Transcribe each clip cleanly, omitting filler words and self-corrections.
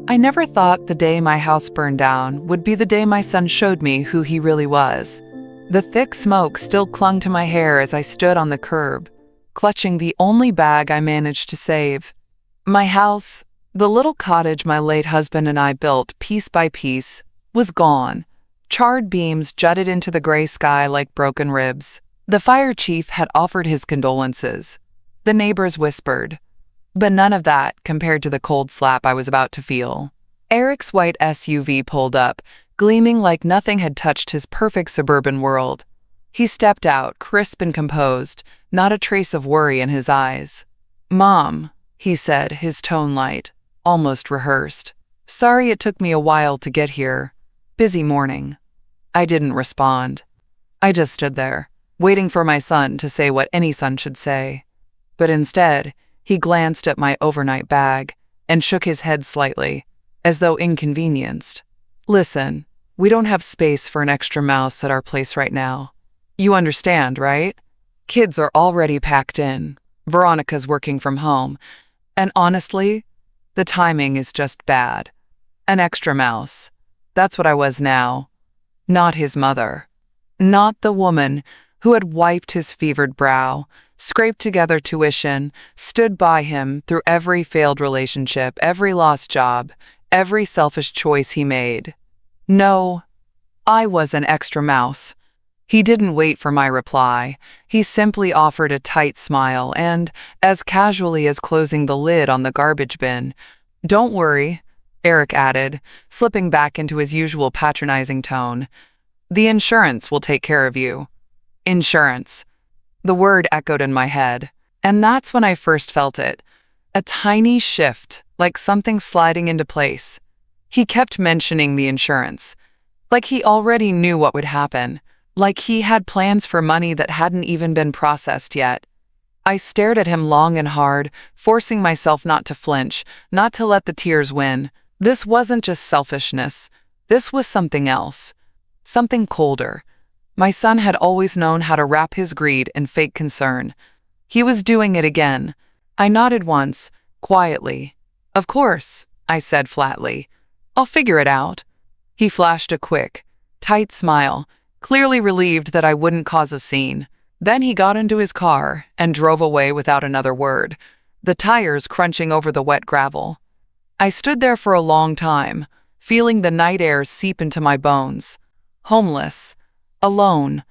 I never thought the day my house burned down would be the day my son showed me who he really was. The thick smoke still clung to my hair as I stood on the curb, clutching the only bag I managed to save. My house, the little cottage my late husband and I built piece by piece, was gone. Charred beams jutted into the gray sky like broken ribs. The fire chief had offered his condolences. The neighbors whispered. But none of that compared to the cold slap I was about to feel. Eric's white SUV pulled up, gleaming like nothing had touched his perfect suburban world. He stepped out, crisp and composed, not a trace of worry in his eyes. "Mom," he said, his tone light, almost rehearsed. "Sorry it took me a while to get here. Busy morning." I didn't respond. I just stood there, waiting for my son to say what any son should say. But instead, he glanced at my overnight bag and shook his head slightly, as though inconvenienced. "Listen, we don't have space for an extra mouse at our place right now. You understand, right? Kids are already packed in. Veronica's working from home. And honestly, the timing is just bad. An extra mouse. That's what I was now. Not his mother. Not the woman who had wiped his fevered brow, scraped together tuition, stood by him through every failed relationship, every lost job, every selfish choice he made. No, I was an extra mouse." He didn't wait for my reply. He simply offered a tight smile and, as casually as closing the lid on the garbage bin, "Don't worry," Eric added, slipping back into his usual patronizing tone. "The insurance will take care of you." Insurance. The word echoed in my head, and that's when I first felt it. A tiny shift, like something sliding into place. He kept mentioning the insurance, like he already knew what would happen, like he had plans for money that hadn't even been processed yet. I stared at him long and hard, forcing myself not to flinch, not to let the tears win. This wasn't just selfishness. This was something else. Something colder. My son had always known how to wrap his greed in fake concern. He was doing it again. I nodded once, quietly. "Of course," I said flatly. "I'll figure it out." He flashed a quick, tight smile, clearly relieved that I wouldn't cause a scene. Then he got into his car and drove away without another word, the tires crunching over the wet gravel. I stood there for a long time, feeling the night air seep into my bones. Homeless. Alone.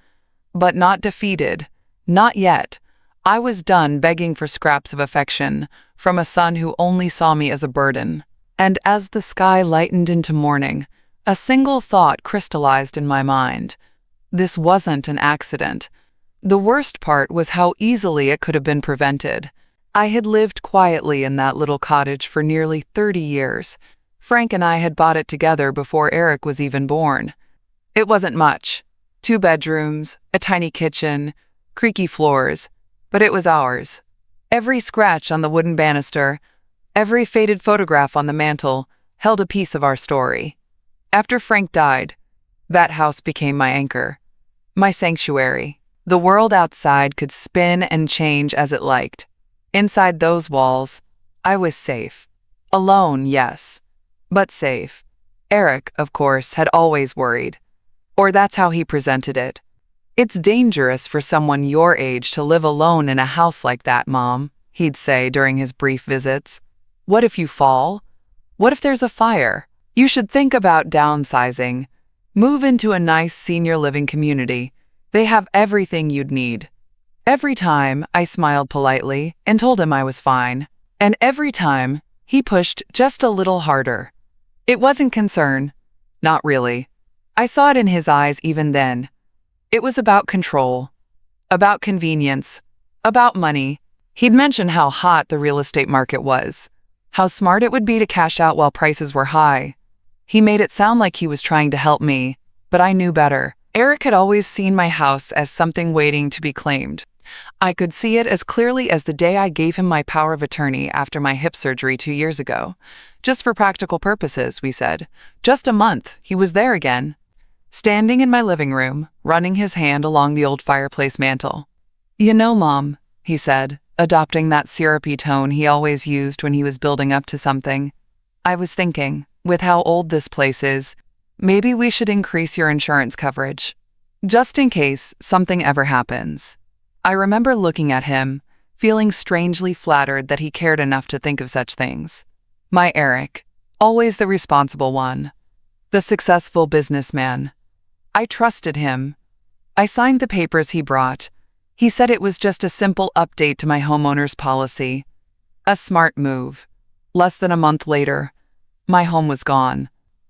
But not defeated. Not yet. I was done begging for scraps of affection from a son who only saw me as a burden. And as the sky lightened into morning, a single thought crystallized in my mind. This wasn't an accident. The worst part was how easily it could have been prevented. I had lived quietly in that little cottage for nearly 30 years. Frank and I had bought it together before Eric was even born. It wasn't much. 2 bedrooms, a tiny kitchen, creaky floors, but it was ours. Every scratch on the wooden banister, every faded photograph on the mantel held a piece of our story. After Frank died, that house became my anchor, my sanctuary. The world outside could spin and change as it liked. Inside those walls, I was safe. Alone, yes, but safe. Eric, of course, had always worried. Or that's how he presented it. "It's dangerous for someone your age to live alone in a house like that, Mom," he'd say during his brief visits. "What if you fall? What if there's a fire? You should think about downsizing. Move into a nice senior living community. They have everything you'd need." Every time, I smiled politely and told him I was fine. And every time, he pushed just a little harder. It wasn't concern. Not really. I saw it in his eyes even then. It was about control, about convenience, about money. He'd mentioned how hot the real estate market was, how smart it would be to cash out while prices were high. He made it sound like he was trying to help me, but I knew better. Eric had always seen my house as something waiting to be claimed. I could see it as clearly as the day I gave him my power of attorney after my hip surgery 2 years ago. Just for practical purposes, we said. Just a month, he was there again. Standing in my living room, running his hand along the old fireplace mantel. "You know, Mom," he said, adopting that syrupy tone he always used when he was building up to something, I was thinking, with how old this place is, maybe we should increase your insurance coverage, just in case something ever happens. I remember looking at him, feeling strangely flattered that he cared enough to think of such things. My Eric, always the responsible one, the successful businessman. I trusted him. I signed the papers he brought. He said it was just a simple update to my homeowner's policy. A smart move. Less than a month later, my home was gone.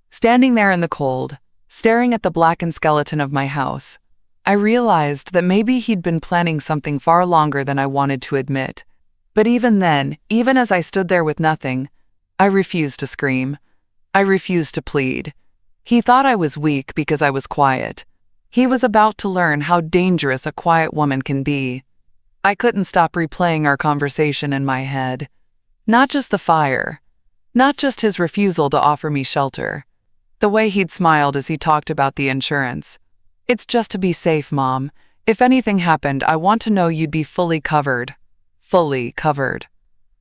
Standing there in the cold, staring at the blackened skeleton of my house, I realized that maybe he'd been planning something far longer than I wanted to admit. But even then, even as I stood there with nothing, I refused to scream. I refused to plead. He thought I was weak because I was quiet. He was about to learn how dangerous a quiet woman can be. I couldn't stop replaying our conversation in my head. Not just the fire. Not just his refusal to offer me shelter. The way he'd smiled as he talked about the insurance. It's just to be safe, Mom. If anything happened, I want to know you'd be fully covered. Fully covered.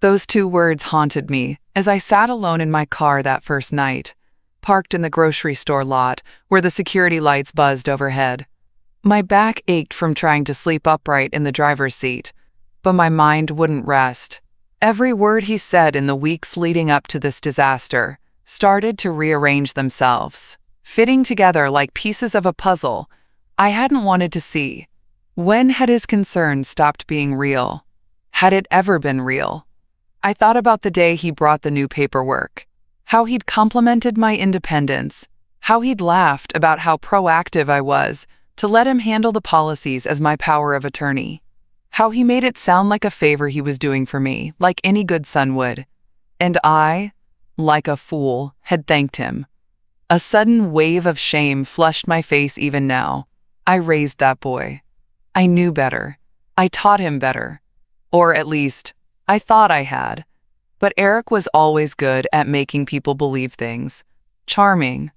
Those 2 words haunted me as I sat alone in my car that first night, parked in the grocery store lot where the security lights buzzed overhead. My back ached from trying to sleep upright in the driver's seat, but my mind wouldn't rest. Every word he said in the weeks leading up to this disaster started to rearrange themselves, fitting together like pieces of a puzzle I hadn't wanted to see. When had his concern stopped being real? Had it ever been real? I thought about the day he brought the new paperwork, how he'd complimented my independence, how he'd laughed about how proactive I was to let him handle the policies as my power of attorney, how he made it sound like a favor he was doing for me, like any good son would. And I, like a fool, had thanked him. A sudden wave of shame flushed my face even now. I raised that boy. I knew better. I taught him better. Or at least, I thought I had. But Eric was always good at making people believe things. Charming,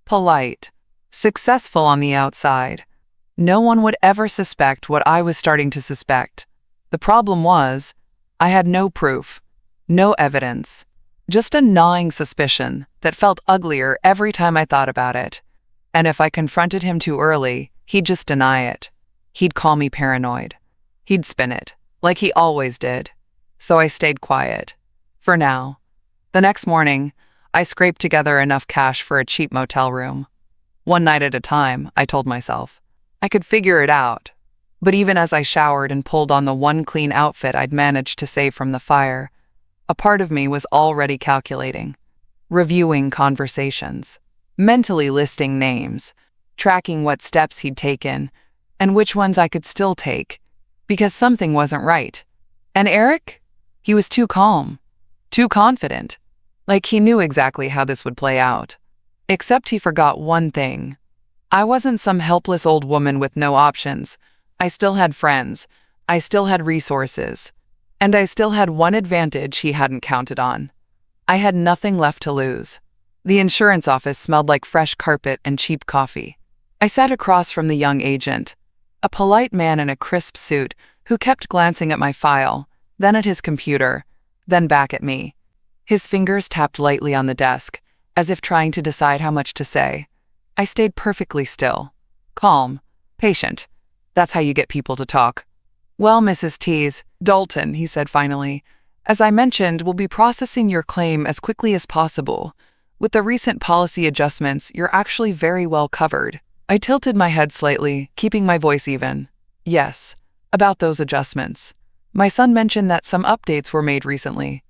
polite, successful on the outside. No one would ever suspect what I was starting to suspect. The problem was, I had no proof, no evidence, just a gnawing suspicion that felt uglier every time I thought about it. And if I confronted him too early, he'd just deny it. He'd call me paranoid. He'd spin it, like he always did. So I stayed quiet. For now. The next morning, I scraped together enough cash for a cheap motel room. One night at a time, I told myself. I could figure it out. But even as I showered and pulled on the one clean outfit I'd managed to save from the fire, a part of me was already calculating, reviewing conversations, mentally listing names, tracking what steps he'd taken, and which ones I could still take, because something wasn't right. And Eric? He was too calm. Too confident, like he knew exactly how this would play out. Except he forgot one thing. I wasn't some helpless old woman with no options. I still had friends. I still had resources. And I still had one advantage he hadn't counted on. I had nothing left to lose. The insurance office smelled like fresh carpet and cheap coffee. I sat across from the young agent, a polite man in a crisp suit who kept glancing at my file, then at his computer, then back at me. His fingers tapped lightly on the desk, as if trying to decide how much to say. I stayed perfectly still, calm, patient. That's how you get people to talk. Well, Mrs. Dalton, he said finally, as I mentioned, we'll be processing your claim as quickly as possible. With the recent policy adjustments, you're actually very well covered. I tilted my head slightly, keeping my voice even. Yes, about those adjustments. My son mentioned that some updates were made recently.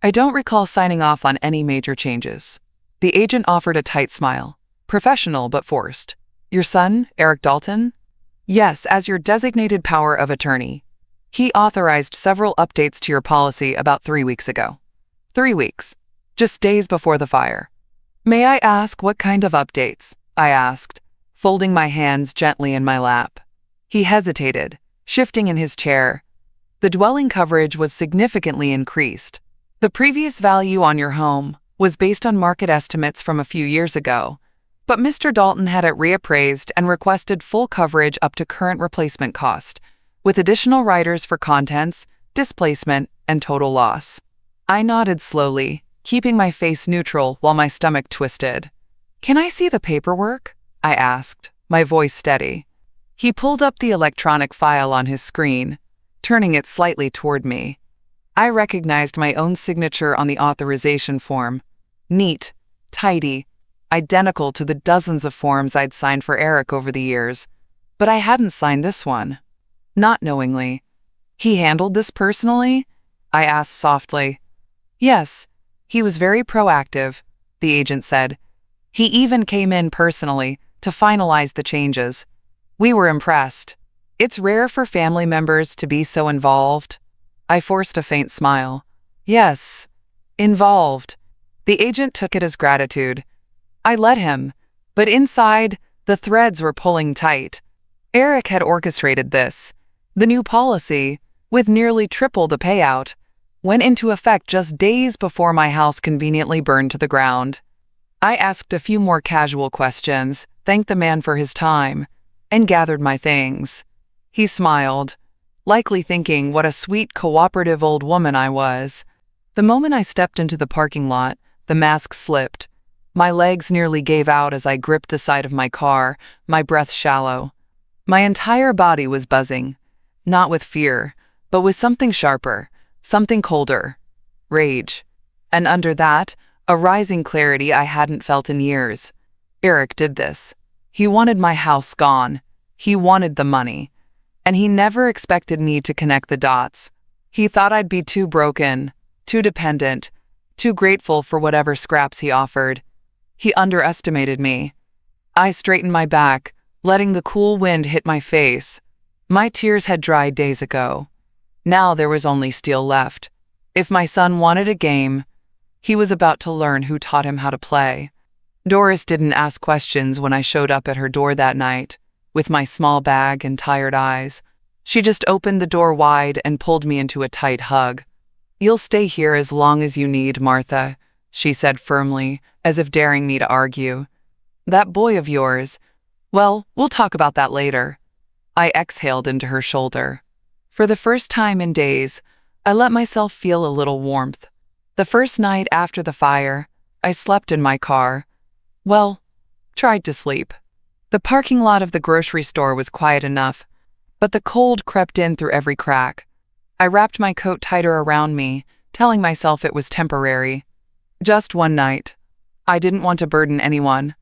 I don't recall signing off on any major changes. The agent offered a tight smile. Professional but forced. Your son, Eric Dalton? Yes, as your designated power of attorney. He authorized several updates to your policy about 3 weeks ago. 3 weeks. Just days before the fire. May I ask what kind of updates? I asked, folding my hands gently in my lap. He hesitated, shifting in his chair. The dwelling coverage was significantly increased. The previous value on your home was based on market estimates from a few years ago, but Mr. Dalton had it reappraised and requested full coverage up to current replacement cost, with additional riders for contents, displacement, and total loss. I nodded slowly, keeping my face neutral while my stomach twisted. "Can I see the paperwork?" I asked, my voice steady. He pulled up the electronic file on his screen, turning it slightly toward me. I recognized my own signature on the authorization form. Neat, tidy, identical to the dozens of forms I'd signed for Eric over the years. But I hadn't signed this one. Not knowingly. "He handled this personally?" I asked softly. "Yes, he was very proactive," the agent said. "He even came in personally to finalize the changes. We were impressed. It's rare for family members to be so involved." I forced a faint smile. "Yes, involved." The agent took it as gratitude. I let him, but inside, the threads were pulling tight. Eric had orchestrated this. The new policy, with nearly triple the payout, went into effect just days before my house conveniently burned to the ground. I asked a few more casual questions, thanked the man for his time, and gathered my things. He smiled, likely thinking what a sweet, cooperative old woman I was. The moment I stepped into the parking lot, the mask slipped. My legs nearly gave out as I gripped the side of my car, my breath shallow. My entire body was buzzing, not with fear, but with something sharper, something colder. Rage. And under that, a rising clarity I hadn't felt in years. Eric did this. He wanted my house gone. He wanted the money. And he never expected me to connect the dots. He thought I'd be too broken, too dependent, too grateful for whatever scraps he offered. He underestimated me. I straightened my back, letting the cool wind hit my face. My tears had dried days ago. Now there was only steel left. If my son wanted a game, he was about to learn who taught him how to play. Doris didn't ask questions when I showed up at her door that night, with my small bag and tired eyes. She just opened the door wide and pulled me into a tight hug. "You'll stay here as long as you need, Martha," she said firmly, as if daring me to argue. "That boy of yours, well, we'll talk about that later." I exhaled into her shoulder. For the first time in days, I let myself feel a little warmth. The first night after the fire, I slept in my car. Well, tried to sleep. The parking lot of the grocery store was quiet enough, but the cold crept in through every crack. I wrapped my coat tighter around me, telling myself it was temporary. Just one night. I didn't want to burden anyone.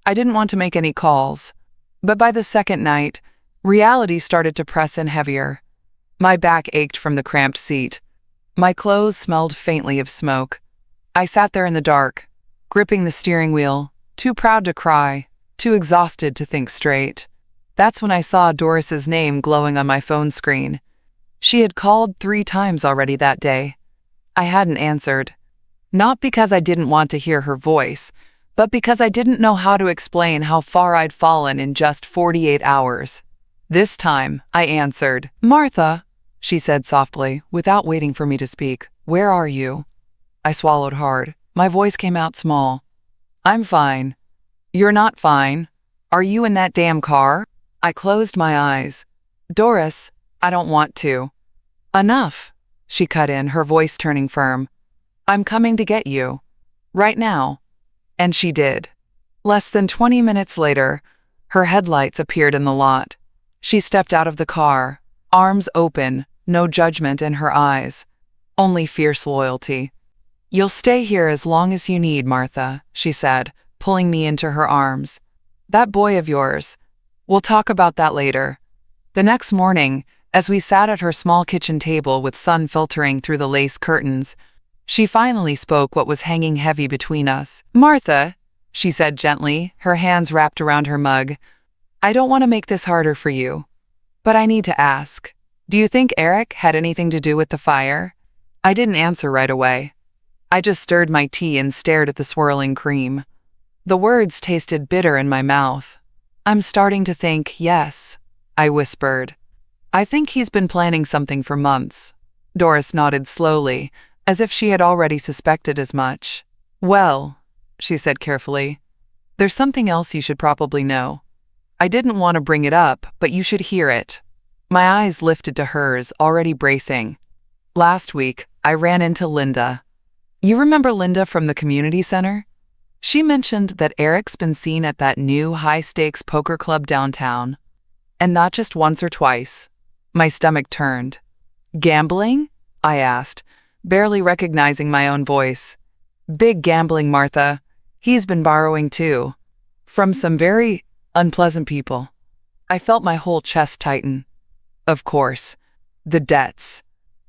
I didn't want to make any calls. But by the second night, reality started to press in heavier. My back ached from the cramped seat. My clothes smelled faintly of smoke. I sat there in the dark, gripping the steering wheel, too proud to cry, too exhausted to think straight. That's when I saw Doris's name glowing on my phone screen. She had called 3 times already that day. I hadn't answered. Not because I didn't want to hear her voice, but because I didn't know how to explain how far I'd fallen in just 48 hours. This time, I answered. "Martha," she said softly, without waiting for me to speak. "Where are you?" I swallowed hard. My voice came out small. "I'm fine." "You're not fine. Are you in that damn car?" I closed my eyes. "Doris, I don't want to." "Enough," she cut in, her voice turning firm. "I'm coming to get you. Right now." And she did. Less than 20 minutes later, her headlights appeared in the lot. She stepped out of the car, arms open, no judgment in her eyes, only fierce loyalty. "You'll stay here as long as you need, Martha," she said, pulling me into her arms. "That boy of yours, we'll talk about that later." The next morning, as we sat at her small kitchen table with sun filtering through the lace curtains, she finally spoke what was hanging heavy between us. "Martha," she said gently, her hands wrapped around her mug, "I don't want to make this harder for you, but I need to ask. Do you think Eric had anything to do with the fire?" I didn't answer right away. I just stirred my tea and stared at the swirling cream. The words tasted bitter in my mouth. "I'm starting to think yes," I whispered. "I think he's been planning something for months." Doris nodded slowly, as if she had already suspected as much. "Well," she said carefully, "there's something else you should probably know. I didn't want to bring it up, but you should hear it." My eyes lifted to hers, already bracing. "Last week, I ran into Linda." You remember Linda from the community center? She mentioned that Eric's been seen at that new high-stakes poker club downtown. And not just once or twice. My stomach turned. Gambling? I asked, barely recognizing my own voice. Big gambling, Martha. He's been borrowing too. From some very unpleasant people. I felt my whole chest tighten. Of course. The debts.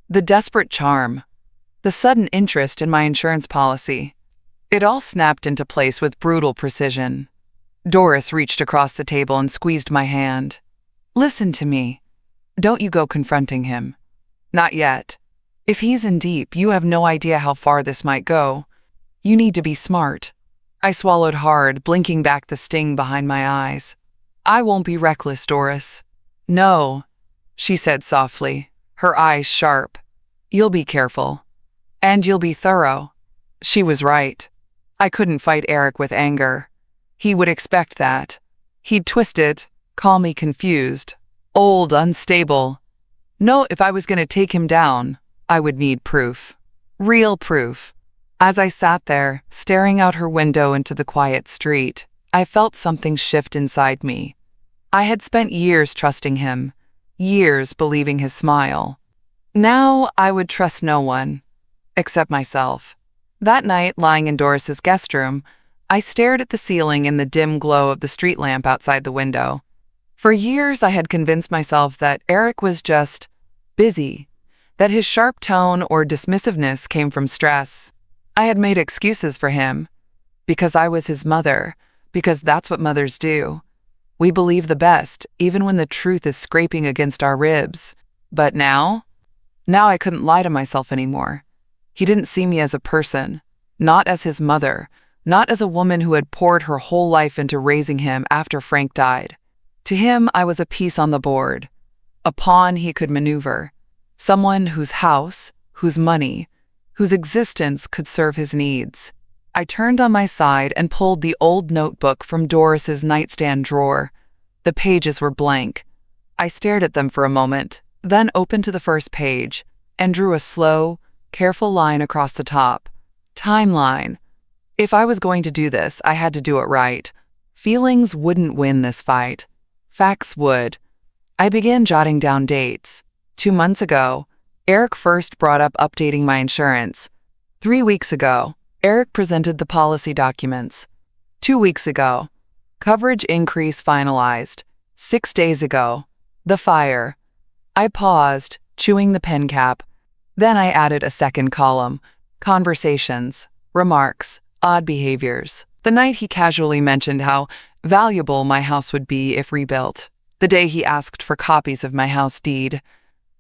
The desperate charm. The sudden interest in my insurance policy. It all snapped into place with brutal precision. Doris reached across the table and squeezed my hand. Listen to me. Don't you go confronting him. Not yet. If he's in deep, you have no idea how far this might go. You need to be smart. I swallowed hard, blinking back the sting behind my eyes. I won't be reckless, Doris. No, she said softly, her eyes sharp. You'll be careful. And you'll be thorough. She was right. I couldn't fight Eric with anger. He would expect that. He'd twist it, call me confused, old, unstable. No, if I was going to take him down, I would need proof. Real proof. As I sat there, staring out her window into the quiet street, I felt something shift inside me. I had spent years trusting him, years believing his smile. Now I would trust no one, except myself. That night, lying in Doris's guest room, I stared at the ceiling in the dim glow of the street lamp outside the window. For years, I had convinced myself that Eric was just busy, that his sharp tone or dismissiveness came from stress. I had made excuses for him, because I was his mother, because that's what mothers do. We believe the best, even when the truth is scraping against our ribs. But now I couldn't lie to myself anymore. He didn't see me as a person, not as his mother, not as a woman who had poured her whole life into raising him after Frank died. To him, I was a piece on the board, a pawn he could maneuver, someone whose house, whose money, whose existence could serve his needs. I turned on my side and pulled the old notebook from Doris's nightstand drawer. The pages were blank. I stared at them for a moment, then opened to the first page and drew a slow, careful line across the top. Timeline. If I was going to do this, I had to do it right. Feelings wouldn't win this fight. Facts would. I began jotting down dates. 2 months ago, Eric first brought up updating my insurance. 3 weeks ago, Eric presented the policy documents. 2 weeks ago, coverage increase finalized. 6 days ago, the fire. I paused, chewing the pen cap. Then I added a second column. Conversations, remarks, odd behaviors. The night he casually mentioned how valuable my house would be if rebuilt. The day he asked for copies of my house deed.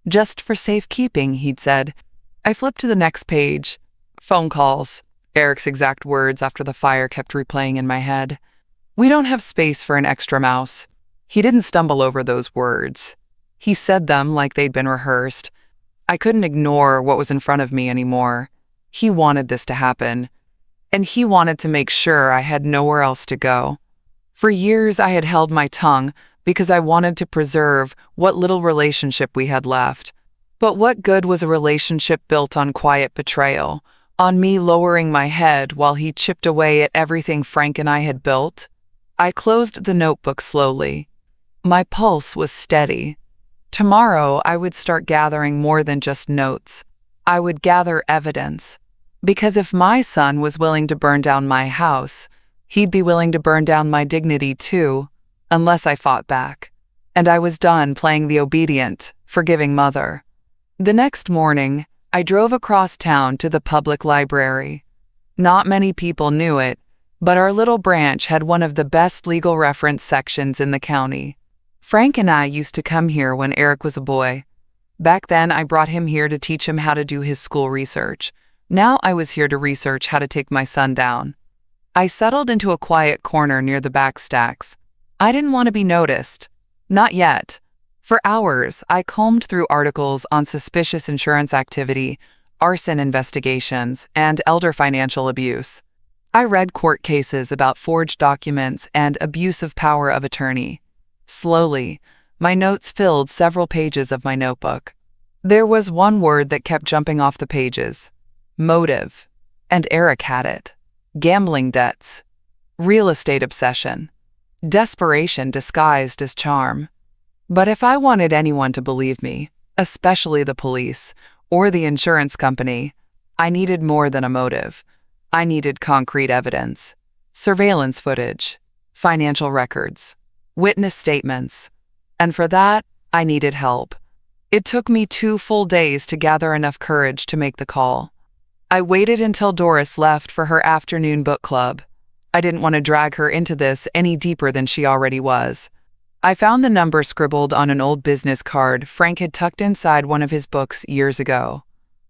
Just for safekeeping, he'd said. I flipped to the next page. Phone calls. Eric's exact words after the fire kept replaying in my head. We don't have space for an extra mouse. He didn't stumble over those words. He said them like they'd been rehearsed. I couldn't ignore what was in front of me anymore. He wanted this to happen. And he wanted to make sure I had nowhere else to go. For years, I had held my tongue because I wanted to preserve what little relationship we had left. But what good was a relationship built on quiet betrayal, on me lowering my head while he chipped away at everything Frank and I had built? I closed the notebook slowly. My pulse was steady. Tomorrow, I would start gathering more than just notes. I would gather evidence. Because if my son was willing to burn down my house, he'd be willing to burn down my dignity too, unless I fought back. And I was done playing the obedient, forgiving mother. The next morning, I drove across town to the public library. Not many people knew it, but our little branch had one of the best legal reference sections in the county. Frank and I used to come here when Eric was a boy. Back then, I brought him here to teach him how to do his school research. Now I was here to research how to take my son down. I settled into a quiet corner near the back stacks. I didn't want to be noticed. Not yet. For hours, I combed through articles on suspicious insurance activity, arson investigations, and elder financial abuse. I read court cases about forged documents and abuse of power of attorney. Slowly, my notes filled several pages of my notebook. There was one word that kept jumping off the pages. Motive. And Eric had it. Gambling debts, real estate obsession, desperation disguised as charm. But if I wanted anyone to believe me, especially the police or the insurance company, I needed more than a motive. I needed concrete evidence, surveillance footage, financial records, witness statements. And for that, I needed help. It took me 2 full days to gather enough courage to make the call. I waited until Doris left for her afternoon book club. I didn't want to drag her into this any deeper than she already was. I found the number scribbled on an old business card Frank had tucked inside one of his books years ago.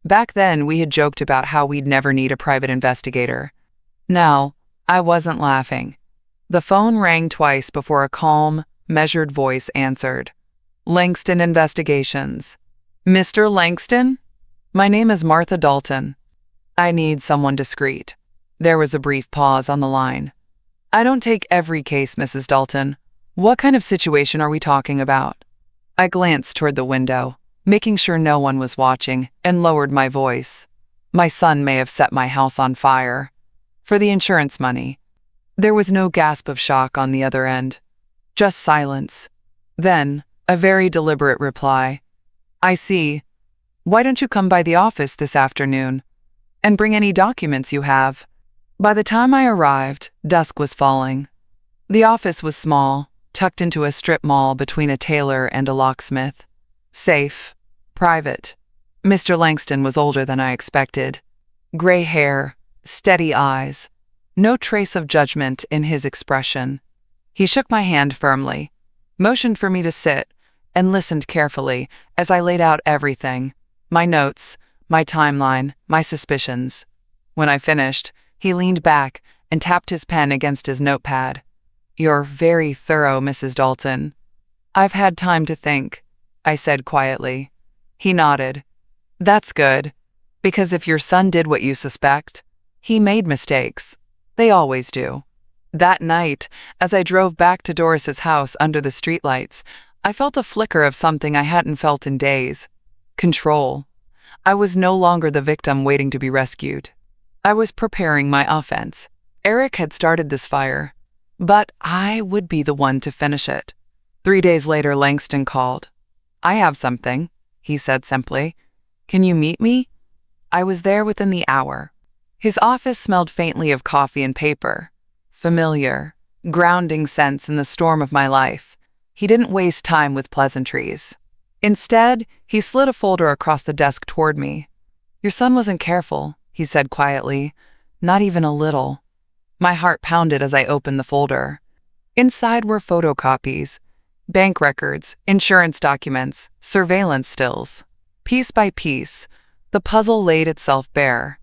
Back then, we had joked about how we'd never need a private investigator. Now, I wasn't laughing. The phone rang twice before a calm, measured voice answered. Langston Investigations. Mr. Langston? My name is Martha Dalton. I need someone discreet. There was a brief pause on the line. I don't take every case, Mrs. Dalton. What kind of situation are we talking about? I glanced toward the window, making sure no one was watching, and lowered my voice. My son may have set my house on fire. For the insurance money. There was no gasp of shock on the other end. Just silence. Then, a very deliberate reply. I see. Why don't you come by the office this afternoon? And bring any documents you have. By the time I arrived, dusk was falling. The office was small, tucked into a strip mall between a tailor and a locksmith. Safe. Private. Mr. Langston was older than I expected. Gray hair, steady eyes. No trace of judgment in his expression. He shook my hand firmly, motioned for me to sit, and listened carefully as I laid out everything. My notes, my timeline, my suspicions. When I finished, he leaned back and tapped his pen against his notepad. You're very thorough, Mrs. Dalton. I've had time to think, I said quietly. He nodded. That's good, because if your son did what you suspect, he made mistakes. They always do. That night, as I drove back to Doris's house under the streetlights, I felt a flicker of something I hadn't felt in days. Control. I was no longer the victim waiting to be rescued. I was preparing my offense. Eric had started this fire, but I would be the one to finish it. 3 days later, Langston called. I have something, he said simply. Can you meet me? I was there within the hour. His office smelled faintly of coffee and paper. Familiar, grounding scents in the storm of my life. He didn't waste time with pleasantries. Instead, he slid a folder across the desk toward me. Your son wasn't careful, he said quietly. Not even a little. My heart pounded as I opened the folder. Inside were photocopies, bank records, insurance documents, surveillance stills. Piece by piece, the puzzle laid itself bare.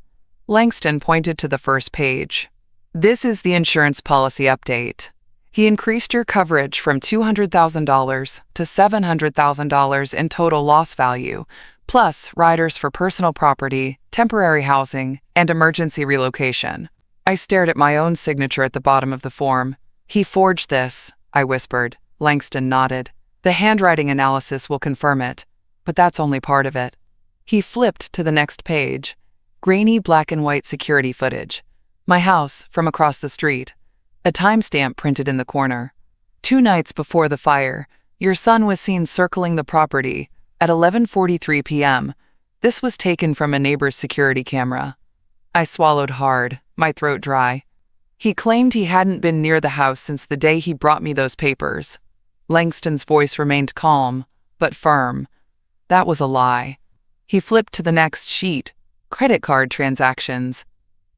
Langston pointed to the first page. This is the insurance policy update. He increased your coverage from $200,000 to $700,000 in total loss value, plus riders for personal property, temporary housing, and emergency relocation. I stared at my own signature at the bottom of the form. He forged this, I whispered. Langston nodded. The handwriting analysis will confirm it, but that's only part of it. He flipped to the next page. Grainy black and white security footage. My house from across the street. A timestamp printed in the corner. 2 nights before the fire, your son was seen circling the property at 11:43 p.m. This was taken from a neighbor's security camera. I swallowed hard, my throat dry. He claimed he hadn't been near the house since the day he brought me those papers. Langston's voice remained calm, but firm. That was a lie. He flipped to the next sheet. Credit card transactions.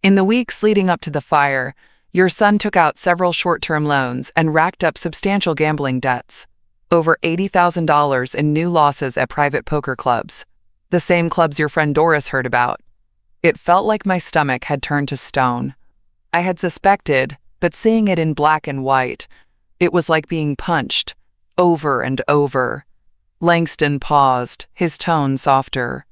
In the weeks leading up to the fire, your son took out several short-term loans and racked up substantial gambling debts. Over $80,000 in new losses at private poker clubs. The same clubs your friend Doris heard about. It felt like my stomach had turned to stone. I had suspected, but seeing it in black and white, it was like being punched, over and over. Langston paused, his tone softer.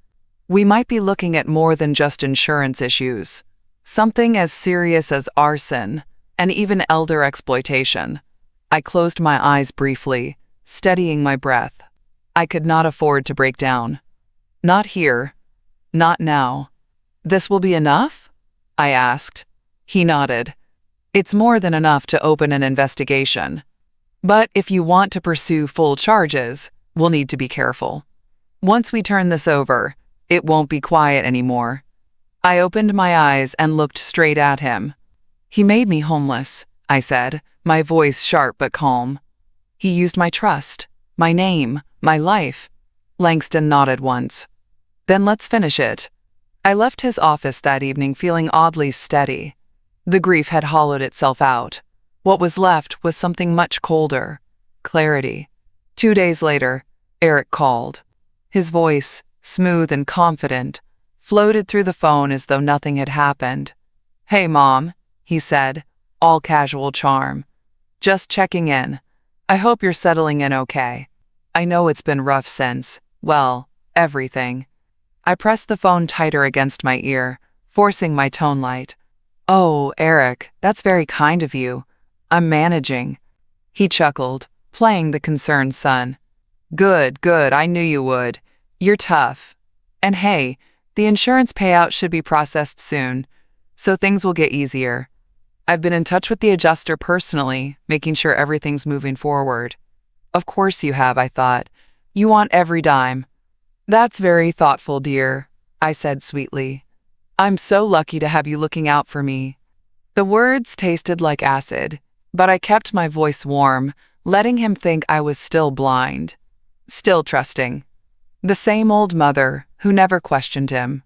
We might be looking at more than just insurance issues. Something as serious as arson, and even elder exploitation. I closed my eyes briefly, steadying my breath. I could not afford to break down. Not here. Not now. This will be enough? I asked. He nodded. It's more than enough to open an investigation. But if you want to pursue full charges, we'll need to be careful. Once we turn this over, it won't be quiet anymore. I opened my eyes and looked straight at him. He made me homeless, I said, my voice sharp but calm. He used my trust, my name, my life. Langston nodded once. Then let's finish it. I left his office that evening feeling oddly steady. The grief had hollowed itself out. What was left was something much colder. Clarity. 2 days later, Eric called. His voice, smooth and confident, floated through the phone as though nothing had happened. "Hey, Mom," he said, all casual charm. "Just checking in. I hope you're settling in okay. I know it's been rough since, well, everything." I pressed the phone tighter against my ear, forcing my tone light. "Oh, Eric, that's very kind of you. I'm managing." He chuckled, playing the concerned son. Good, I knew you would. You're tough. And hey, the insurance payout should be processed soon, so things will get easier. I've been in touch with the adjuster personally, making sure everything's moving forward." "Of course you have," I thought. "You want every dime." "That's very thoughtful, dear," I said sweetly. "I'm so lucky to have you looking out for me." The words tasted like acid, but I kept my voice warm, letting him think I was still blind. Still trusting. The same old mother who never questioned him.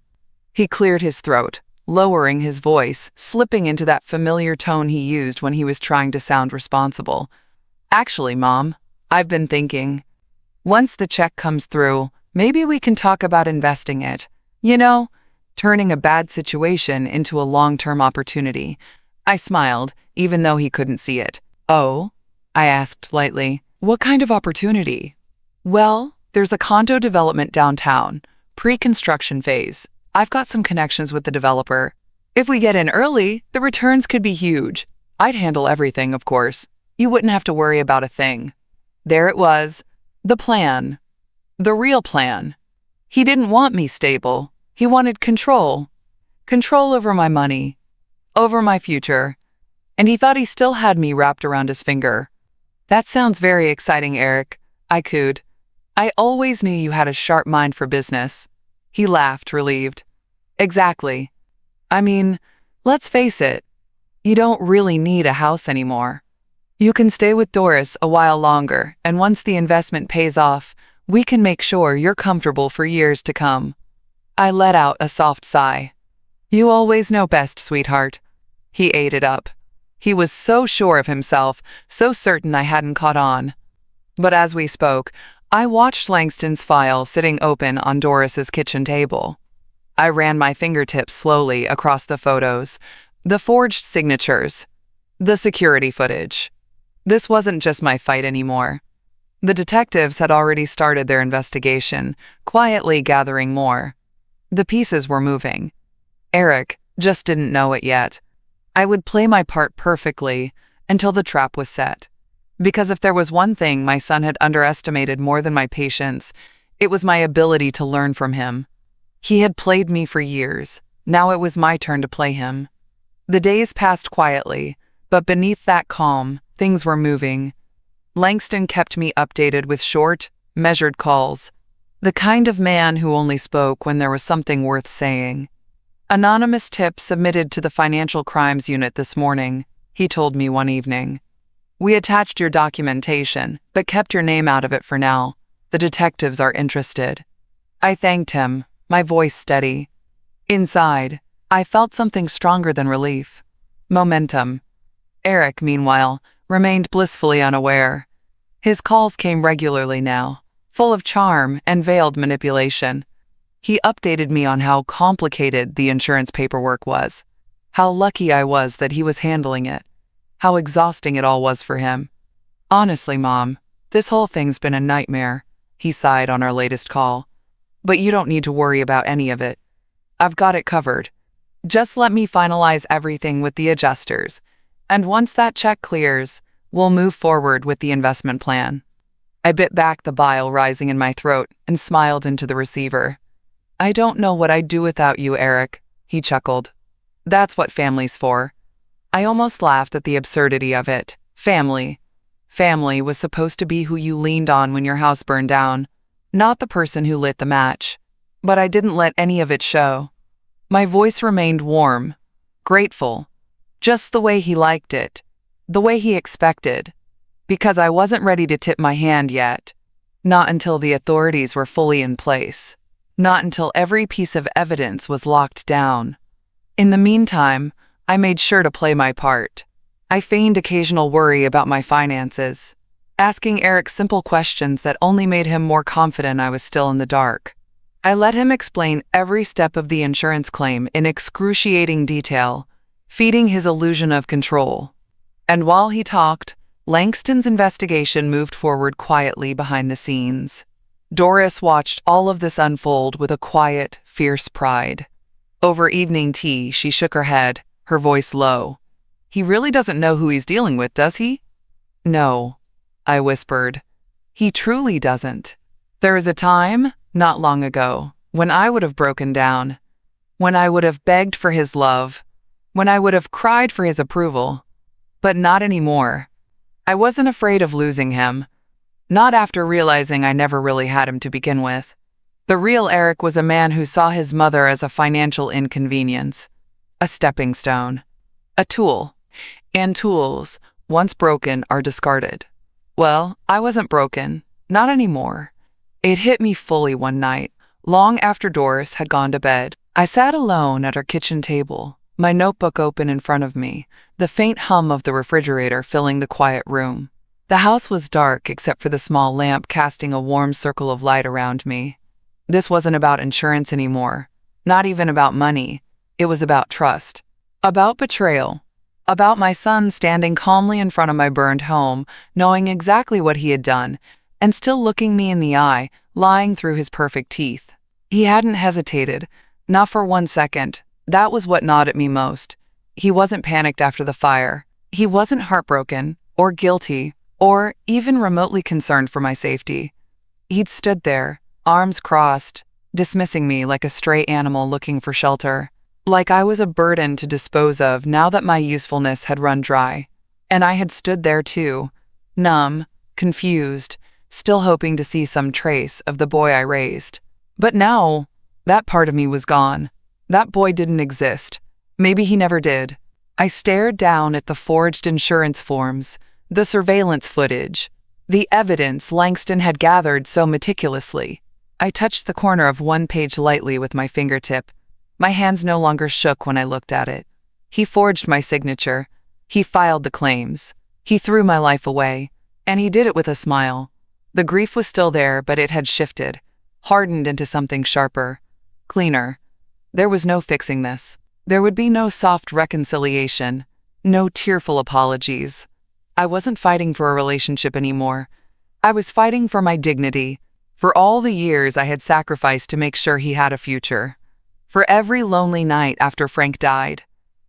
He cleared his throat, lowering his voice, slipping into that familiar tone he used when he was trying to sound responsible. "Actually, Mom, I've been thinking. Once the check comes through, maybe we can talk about investing it. You know, turning a bad situation into a long-term opportunity." I smiled, even though he couldn't see it. "Oh?" I asked lightly. "What kind of opportunity?" "Well, there's a condo development downtown, pre-construction phase. I've got some connections with the developer. If we get in early, the returns could be huge. I'd handle everything, of course. You wouldn't have to worry about a thing." There it was. The plan. The real plan. He didn't want me stable. He wanted control. Control over my money. Over my future. And he thought he still had me wrapped around his finger. "That sounds very exciting, Eric," I cooed. "I always knew you had a sharp mind for business." He laughed, relieved. "Exactly. I mean, let's face it, you don't really need a house anymore. You can stay with Doris a while longer, and once the investment pays off, we can make sure you're comfortable for years to come." I let out a soft sigh. "You always know best, sweetheart." He ate it up. He was so sure of himself, so certain I hadn't caught on. But as we spoke, I watched Langston's file sitting open on Doris's kitchen table. I ran my fingertips slowly across the photos, the forged signatures, the security footage. This wasn't just my fight anymore. The detectives had already started their investigation, quietly gathering more. The pieces were moving. Eric just didn't know it yet. I would play my part perfectly until the trap was set. Because if there was one thing my son had underestimated more than my patience, it was my ability to learn from him. He had played me for years. Now it was my turn to play him. The days passed quietly, but beneath that calm, things were moving. Langston kept me updated with short, measured calls. The kind of man who only spoke when there was something worth saying. "Anonymous tip submitted to the Financial Crimes Unit this morning," he told me one evening. "We attached your documentation, but kept your name out of it for now. The detectives are interested." I thanked him, my voice steady. Inside, I felt something stronger than relief. Momentum. Eric, meanwhile, remained blissfully unaware. His calls came regularly now, full of charm and veiled manipulation. He updated me on how complicated the insurance paperwork was, how lucky I was that he was handling it, how exhausting it all was for him. "Honestly, Mom, this whole thing's been a nightmare," he sighed on our latest call. "But you don't need to worry about any of it. I've got it covered. Just let me finalize everything with the adjusters, and once that check clears, we'll move forward with the investment plan." I bit back the bile rising in my throat and smiled into the receiver. "I don't know what I'd do without you, Eric," he chuckled. That's what family's for. I almost laughed at the absurdity of it. Family. Family was supposed to be who you leaned on when your house burned down, not the person who lit the match. But I didn't let any of it show. My voice remained warm, grateful, just the way he liked it, the way he expected, because I wasn't ready to tip my hand yet. Not until the authorities were fully in place. Not until every piece of evidence was locked down. In the meantime, I made sure to play my part. I feigned occasional worry about my finances, asking Eric simple questions that only made him more confident I was still in the dark. I let him explain every step of the insurance claim in excruciating detail, feeding his illusion of control. And while he talked, Langston's investigation moved forward quietly behind the scenes. Doris watched all of this unfold with a quiet, fierce pride. Over evening tea, she shook her head, her voice low. "He really doesn't know who he's dealing with, does he?" "No," I whispered. "He truly doesn't. There is a time, not long ago, when I would have broken down, when I would have begged for his love, when I would have cried for his approval. But not anymore. I wasn't afraid of losing him. Not after realizing I never really had him to begin with. The real Eric was a man who saw his mother as a financial inconvenience, a stepping stone, a tool. And tools, once broken, are discarded. Well, I wasn't broken, not anymore. It hit me fully one night, long after Doris had gone to bed. I sat alone at our kitchen table, my notebook open in front of me, the faint hum of the refrigerator filling the quiet room. The house was dark except for the small lamp casting a warm circle of light around me. This wasn't about insurance anymore, not even about money. It was about trust, about betrayal, about my son standing calmly in front of my burned home, knowing exactly what he had done, and still looking me in the eye, lying through his perfect teeth. He hadn't hesitated, not for 1 second. That was what gnawed at me most. He wasn't panicked after the fire. He wasn't heartbroken, or guilty, or even remotely concerned for my safety. He'd stood there, arms crossed, dismissing me like a stray animal looking for shelter, like I was a burden to dispose of now that my usefulness had run dry. And I had stood there too, numb, confused, still hoping to see some trace of the boy I raised. But now, that part of me was gone. That boy didn't exist. Maybe he never did. I stared down at the forged insurance forms, the surveillance footage, the evidence Langston had gathered so meticulously. I touched the corner of one page lightly with my fingertip. My hands no longer shook when I looked at it. He forged my signature. He filed the claims. He threw my life away. And he did it with a smile. The grief was still there, but it had shifted, hardened into something sharper, cleaner. There was no fixing this. There would be no soft reconciliation, no tearful apologies. I wasn't fighting for a relationship anymore. I was fighting for my dignity, for all the years I had sacrificed to make sure he had a future, for every lonely night after Frank died,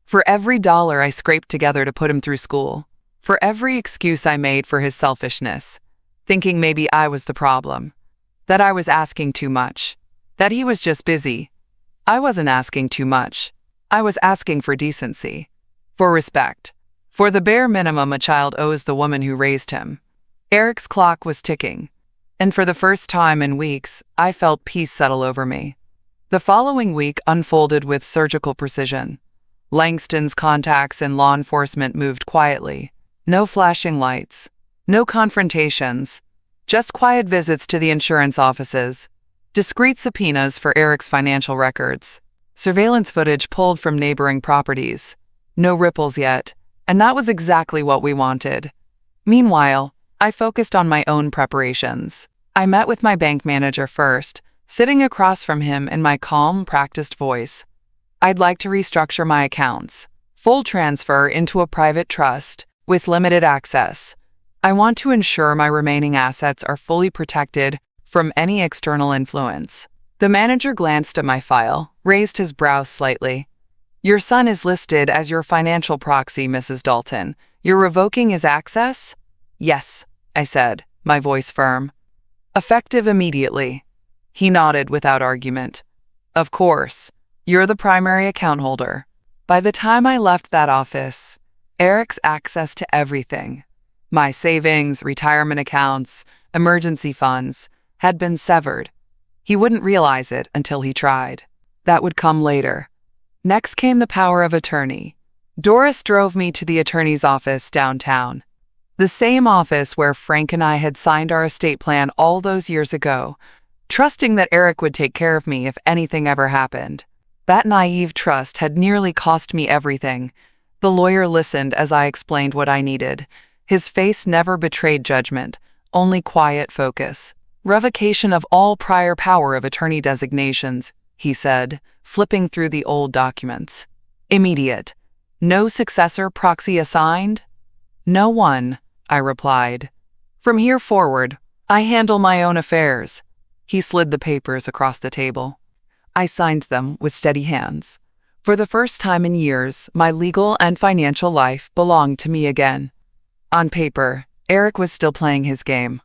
for every dollar I scraped together to put him through school, for every excuse I made for his selfishness, thinking maybe I was the problem, that I was asking too much, that he was just busy. I wasn't asking too much. I was asking for decency, for respect, for the bare minimum a child owes the woman who raised him. Eric's clock was ticking, and for the first time in weeks, I felt peace settle over me. The following week unfolded with surgical precision. Langston's contacts in law enforcement moved quietly. No flashing lights, no confrontations, just quiet visits to the insurance offices, discreet subpoenas for Eric's financial records, surveillance footage pulled from neighboring properties. No ripples yet, and that was exactly what we wanted. Meanwhile, I focused on my own preparations. I met with my bank manager first, sitting across from him in my calm, practiced voice. I'd like to restructure my accounts, full transfer into a private trust with limited access. I want to ensure my remaining assets are fully protected from any external influence. The manager glanced at my file, raised his brows slightly. Your son is listed as your financial proxy, Mrs. Dalton. You're revoking his access? Yes, I said, my voice firm. Effective immediately. He nodded without argument. Of course. You're the primary account holder. By the time I left that office, Eric's access to everything, my savings, retirement accounts, emergency funds, had been severed. He wouldn't realize it until he tried. That would come later. Next came the power of attorney. Doris drove me to the attorney's office downtown. The same office where Frank and I had signed our estate plan all those years ago, trusting that Eric would take care of me if anything ever happened. That naive trust had nearly cost me everything. The lawyer listened as I explained what I needed. His face never betrayed judgment, only quiet focus. Revocation of all prior power of attorney designations, he said, flipping through the old documents. Immediate. No successor proxy assigned? No one, I replied. From here forward, I handle my own affairs. He slid the papers across the table. I signed them with steady hands. For the first time in years, my legal and financial life belonged to me again. On paper, Eric was still playing his game,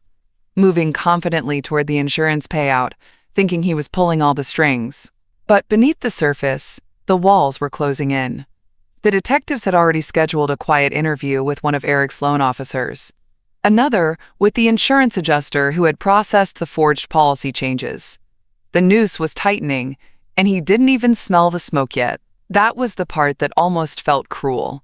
moving confidently toward the insurance payout, thinking he was pulling all the strings. But beneath the surface, the walls were closing in. The detectives had already scheduled a quiet interview with one of Eric's loan officers, another with the insurance adjuster who had processed the forged policy changes. The noose was tightening, and he didn't even smell the smoke yet. That was the part that almost felt cruel,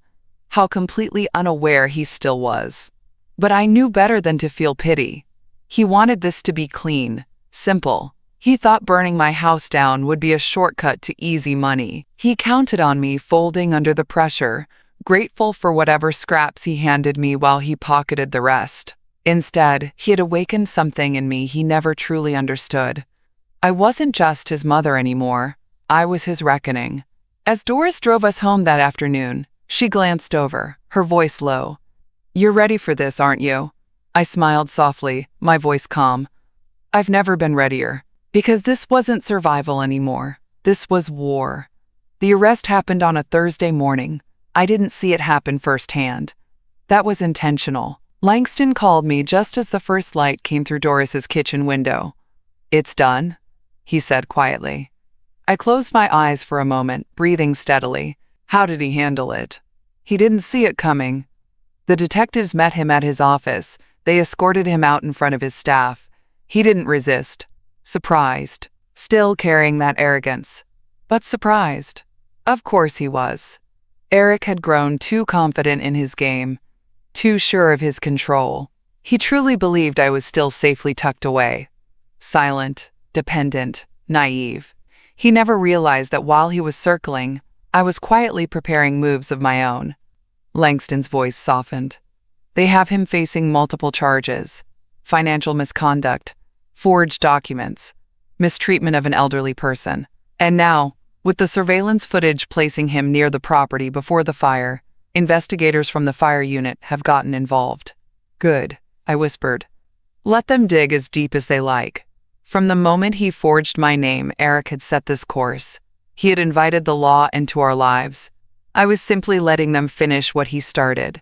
how completely unaware he still was. But I knew better than to feel pity. He wanted this to be clean, simple. He thought burning my house down would be a shortcut to easy money. He counted on me folding under the pressure, grateful for whatever scraps he handed me while he pocketed the rest. Instead, he had awakened something in me he never truly understood. I wasn't just his mother anymore. I was his reckoning. As Doris drove us home that afternoon, she glanced over, her voice low. "You're ready for this, aren't you?" I smiled softly, my voice calm. "I've never been readier. Because this wasn't survival anymore. This was war. The arrest happened on a Thursday morning. I didn't see it happen firsthand. That was intentional. Langston called me just as the first light came through Doris's kitchen window. "It's done," he said quietly. I closed my eyes for a moment, breathing steadily. How did he handle it? He didn't see it coming. The detectives met him at his office. They escorted him out in front of his staff. He didn't resist. Surprised, still carrying that arrogance, but surprised. Of course he was. Eric had grown too confident in his game, too sure of his control. He truly believed I was still safely tucked away. Silent, dependent, naive. He never realized that while he was circling, I was quietly preparing moves of my own. Langston's voice softened. They have him facing multiple charges: financial misconduct, forged documents, mistreatment of an elderly person. And now, with the surveillance footage placing him near the property before the fire, investigators from the fire unit have gotten involved. Good, I whispered. Let them dig as deep as they like. From the moment he forged my name, Eric had set this course. He had invited the law into our lives. I was simply letting them finish what he started.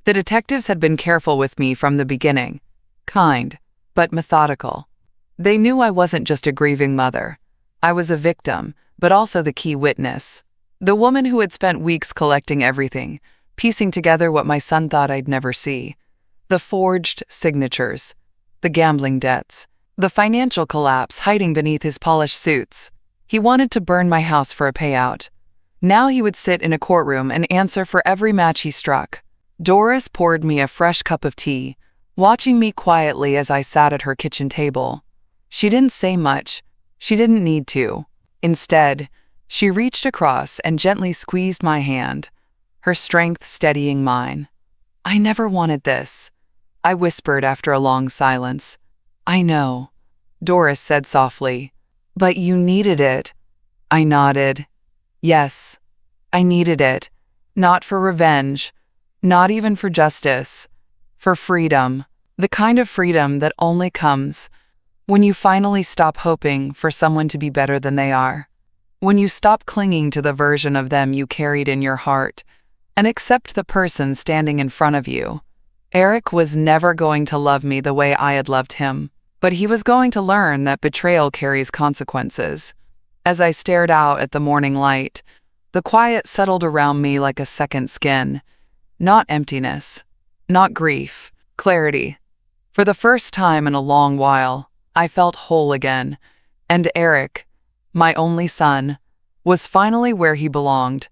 The detectives had been careful with me from the beginning. Kind, but methodical. They knew I wasn't just a grieving mother. I was a victim, but also the key witness. The woman who had spent weeks collecting everything, piecing together what my son thought I'd never see. The forged signatures, the gambling debts, the financial collapse hiding beneath his polished suits. He wanted to burn my house for a payout. Now he would sit in a courtroom and answer for every match he struck. Doris poured me a fresh cup of tea, watching me quietly as I sat at her kitchen table. She didn't say much. She didn't need to. Instead, she reached across and gently squeezed my hand, her strength steadying mine. "I never wanted this," I whispered after a long silence. "I know," Doris said softly. "But you needed it." I nodded. Yes, I needed it. Not for revenge, not even for justice, for freedom. The kind of freedom that only comes when you finally stop hoping for someone to be better than they are. When you stop clinging to the version of them you carried in your heart and accept the person standing in front of you. Eric was never going to love me the way I had loved him, but he was going to learn that betrayal carries consequences. As I stared out at the morning light, The quiet settled around me like a second skin. Not emptiness, not grief, clarity. For the first time in a long while, I felt whole again, and Eric, my only son, was finally where he belonged.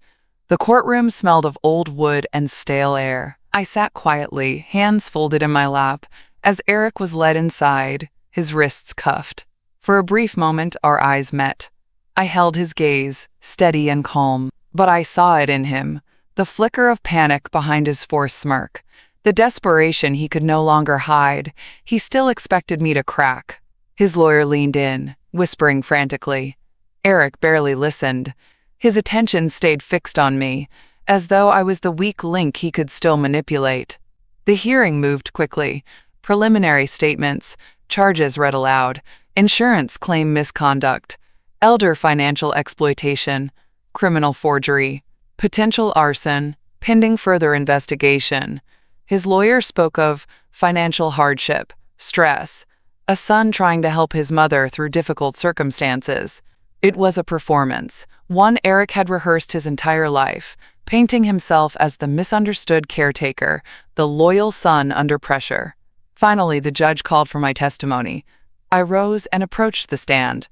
The courtroom smelled of old wood and stale air. I sat quietly, hands folded in my lap, as Eric was led inside, his wrists cuffed. For a brief moment, our eyes met. I held his gaze, steady and calm, but I saw it in him, the flicker of panic behind his forced smirk, the desperation he could no longer hide. He still expected me to crack. His lawyer leaned in, whispering frantically. Eric barely listened. His attention stayed fixed on me, as though I was the weak link he could still manipulate. The hearing moved quickly. Preliminary statements, charges read aloud, insurance claim misconduct, elder financial exploitation, criminal forgery, potential arson, pending further investigation. His lawyer spoke of financial hardship, stress, a son trying to help his mother through difficult circumstances. It was a performance, one Eric had rehearsed his entire life, painting himself as the misunderstood caretaker, the loyal son under pressure. Finally, the judge called for my testimony. I rose and approached the stand.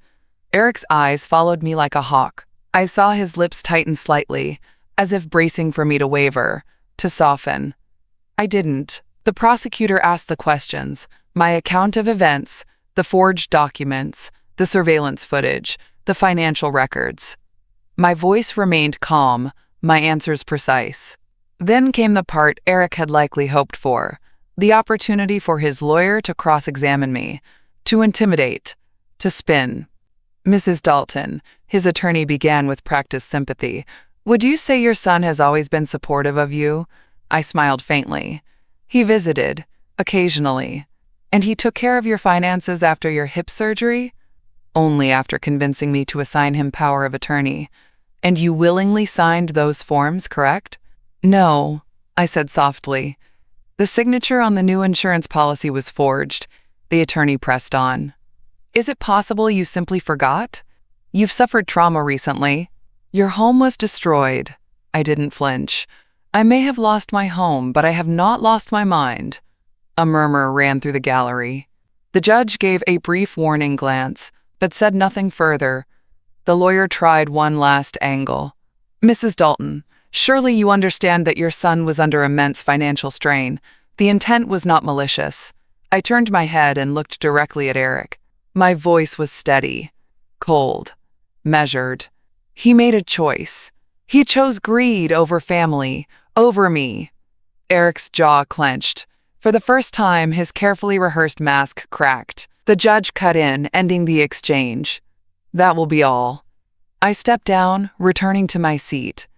Eric's eyes followed me like a hawk. I saw his lips tighten slightly, as if bracing for me to waver, to soften. I didn't. The prosecutor asked the questions, my account of events, the forged documents, the surveillance footage, the financial records. My voice remained calm, my answers precise. Then came the part Eric had likely hoped for, the opportunity for his lawyer to cross-examine me, to intimidate, to spin. Mrs. Dalton, his attorney began with practiced sympathy. Would you say your son has always been supportive of you? I smiled faintly. He visited, occasionally. And he took care of your finances after your hip surgery? Only after convincing me to assign him power of attorney. And you willingly signed those forms, correct? No, I said softly. The signature on the new insurance policy was forged. The attorney pressed on. Is it possible you simply forgot? You've suffered trauma recently. Your home was destroyed. I didn't flinch. I may have lost my home, but I have not lost my mind. A murmur ran through the gallery. The judge gave a brief warning glance, but said nothing further. The lawyer tried one last angle. Mrs. Dalton, surely you understand that your son was under immense financial strain. The intent was not malicious. I turned my head and looked directly at Eric. My voice was steady, cold, measured. He made a choice. He chose greed over family, over me. Eric's jaw clenched. For the first time, his carefully rehearsed mask cracked. The judge cut in, ending the exchange. That will be all. I stepped down, returning to my seat.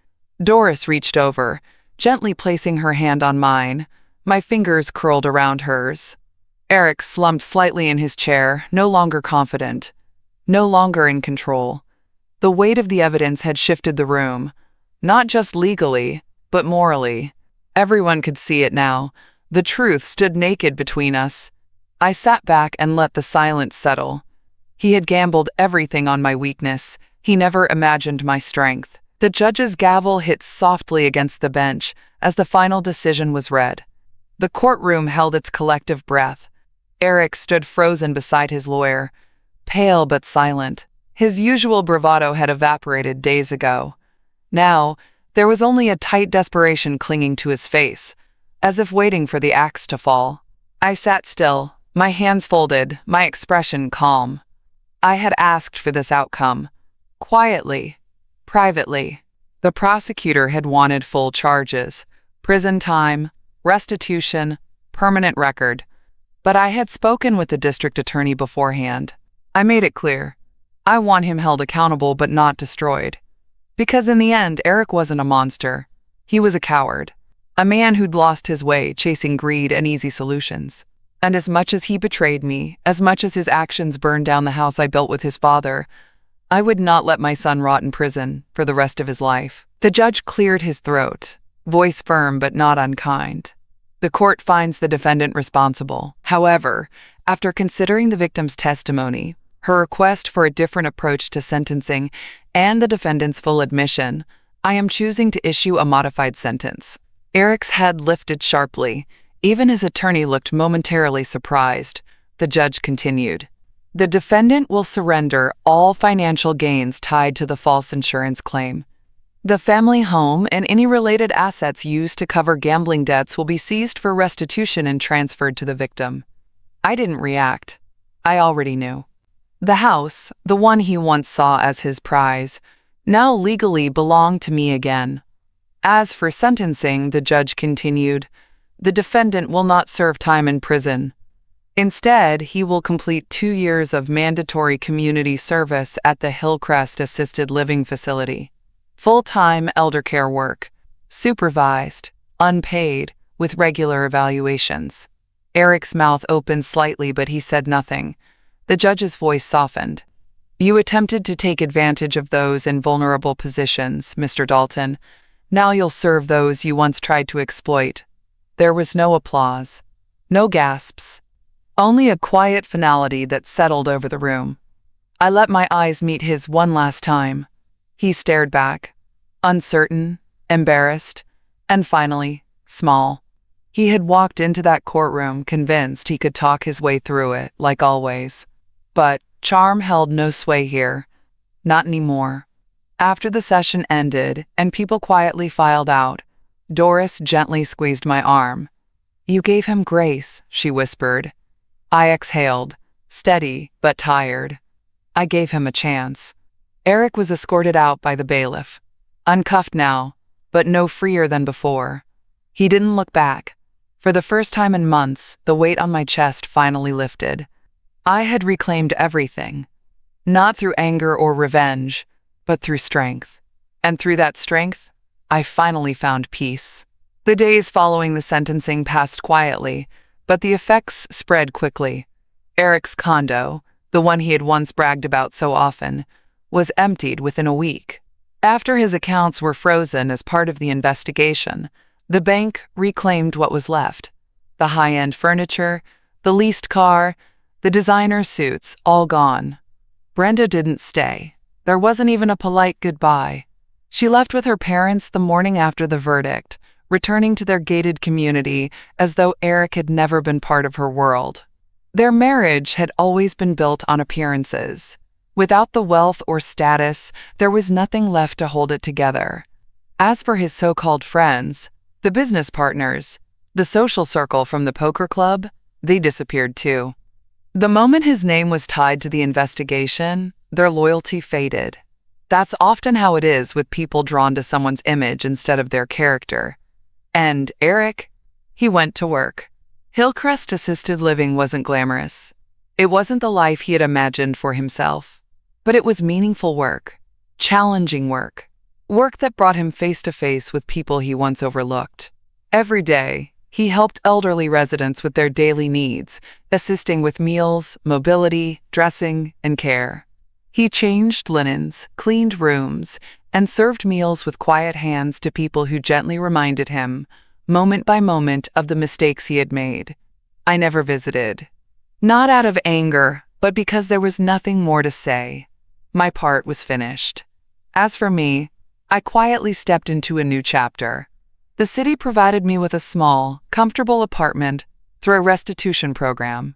Doris reached over, gently placing her hand on mine. My fingers curled around hers. Eric slumped slightly in his chair, no longer confident, no longer in control. The weight of the evidence had shifted the room, not just legally, but morally. Everyone could see it now. The truth stood naked between us. I sat back and let the silence settle. He had gambled everything on my weakness. He never imagined my strength. The judge's gavel hit softly against the bench as the final decision was read. The courtroom held its collective breath. Eric stood frozen beside his lawyer, pale but silent. His usual bravado had evaporated days ago. Now, there was only a tight desperation clinging to his face, as if waiting for the axe to fall. I sat still, my hands folded, my expression calm. I had asked for this outcome. Quietly, privately. The prosecutor had wanted full charges, prison time, restitution, permanent record. But I had spoken with the district attorney beforehand. I made it clear. I want him held accountable but not destroyed. Because in the end, Eric wasn't a monster. He was a coward. A man who'd lost his way chasing greed and easy solutions. And as much as he betrayed me, as much as his actions burned down the house I built with his father, I would not let my son rot in prison for the rest of his life. The judge cleared his throat, voice firm but not unkind. The court finds the defendant responsible. However, after considering the victim's testimony, her request for a different approach to sentencing, and the defendant's full admission, I am choosing to issue a modified sentence." Eric's head lifted sharply. Even his attorney looked momentarily surprised. The judge continued. "The defendant will surrender all financial gains tied to the false insurance claim. The family home and any related assets used to cover gambling debts will be seized for restitution and transferred to the victim." I didn't react. I already knew. The house, the one he once saw as his prize, now legally belonged to me again. As for sentencing, the judge continued, "The defendant will not serve time in prison. Instead, he will complete 2 years of mandatory community service at the Hillcrest Assisted Living Facility. Full-time elder care work, supervised, unpaid, with regular evaluations." Eric's mouth opened slightly, but he said nothing. The judge's voice softened. "You attempted to take advantage of those in vulnerable positions, Mr. Dalton. Now you'll serve those you once tried to exploit." There was no applause, no gasps, only a quiet finality that settled over the room. I let my eyes meet his one last time. He stared back, uncertain, embarrassed, and finally, small. He had walked into that courtroom convinced he could talk his way through it, like always. But charm held no sway here. Not anymore. After the session ended and people quietly filed out, Doris gently squeezed my arm. "You gave him grace," she whispered. I exhaled, steady but tired. I gave him a chance. Eric was escorted out by the bailiff, uncuffed now, but no freer than before. He didn't look back. For the first time in months, the weight on my chest finally lifted. I had reclaimed everything, not through anger or revenge, but through strength. And through that strength, I finally found peace. The days following the sentencing passed quietly, but the effects spread quickly. Eric's condo, the one he had once bragged about so often, was emptied within a week. After his accounts were frozen as part of the investigation, the bank reclaimed what was left. The high-end furniture, the leased car, the designer suits, all gone. Brenda didn't stay. There wasn't even a polite goodbye. She left with her parents the morning after the verdict, returning to their gated community as though Eric had never been part of her world. Their marriage had always been built on appearances. Without the wealth or status, there was nothing left to hold it together. As for his so-called friends, the business partners, the social circle from the poker club, they disappeared too. The moment his name was tied to the investigation, their loyalty faded. That's often how it is with people drawn to someone's image instead of their character. And Eric? He went to work. Hillcrest Assisted Living wasn't glamorous. It wasn't the life he had imagined for himself. But it was meaningful work, challenging work that brought him face to face with people he once overlooked. Every day, he helped elderly residents with their daily needs, assisting with meals, mobility, dressing, and care. He changed linens, cleaned rooms, and served meals with quiet hands to people who gently reminded him, moment by moment, of the mistakes he had made. I never visited. Not out of anger, but because there was nothing more to say. My part was finished. As for me, I quietly stepped into a new chapter. The city provided me with a small, comfortable apartment through a restitution program.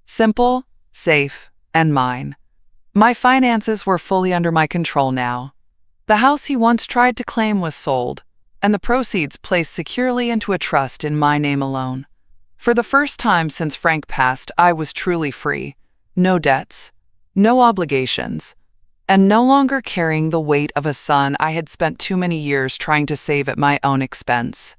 Simple, safe, and mine. My finances were fully under my control now. The house he once tried to claim was sold, and the proceeds placed securely into a trust in my name alone. For the first time since Frank passed, I was truly free. No debts, no obligations, and no longer carrying the weight of a son I had spent too many years trying to save at my own expense.